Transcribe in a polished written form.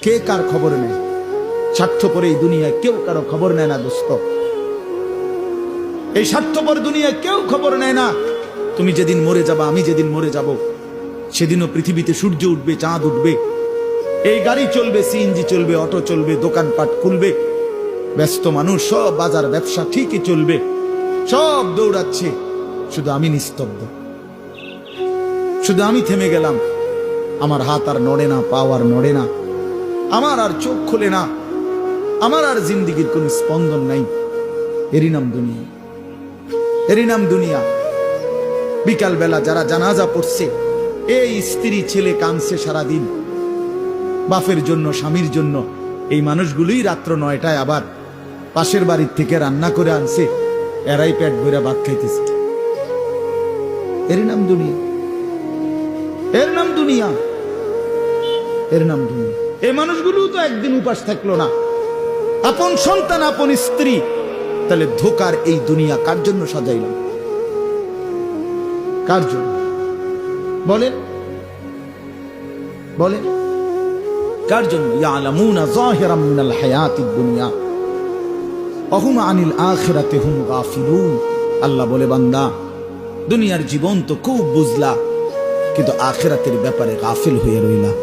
কে কার খবর নেয়? স্বার্থপর এই দুনিয়ায় কেউ কারো খবর নেয় না দোস্ত। এই স্বার্থপর দুনিয়ায় কেউ খবর নেয় না। তুমি যেদিন মরে যাবা, আমি যেদিন মরে যাব, সেদিনও পৃথিবীতে সূর্য উঠবে, চাঁদ উঠবে, এই গাড়ি চলবে, সিএনজি চলবে, অটো চলবে, দোকানপাট খুলবে, ব্যস্ত মানুষ সব বাজার ব্যবসা ঠিকই চলবে, সব দৌড়াচ্ছে, শুধু আমি নিস্তব্ধ, শুধু আমি থেমে গেলাম। আমার হাত আর নড়ে না, পা আর নড়ে না, আমার আর চোখ খোলে না, আমার আর জিন্দিগির কোন স্পন্দন নাই। এরই নাম দুনিয়া, এরই নাম দুনিয়া। বিকাল বেলা যারা জানাজা পড়ছে, এই স্ত্রী ছেলে কাঁদছে সারাদিন বাপের জন্য, স্বামীর জন্য, এই মানুষগুলোই রাত্র 9টায় আবার পাশের বাড়ির থেকে রান্না করে আনছে, এরাই পেট ভরে ভাত খাইতেছে। এর নাম দুনিয়া, এর নাম দুনিয়া, এর নাম দুনিয়া। এই মানুষগুলো তো একদিন উপাস থাকলো না, আপন সন্তান, আপন স্ত্রী। তাহলে ধোকার এই দুনিয়া কার জন্য সাজাইলাম? কার জন্য বলেন, বলেন কার জন্য? ইয়ালামুনা যাহিরাম মিনাল হায়াতিদ দুনিয়া ওয়া হুম আনিল আখিরাতি হুম গাফিলুন। আল্লাহ বলে, বান্দা, দুনিয়ার জীবন তো খুব বুঝলা, কিন্তু আখিরাতের ব্যাপারে গাফিল হয়ে রইলা।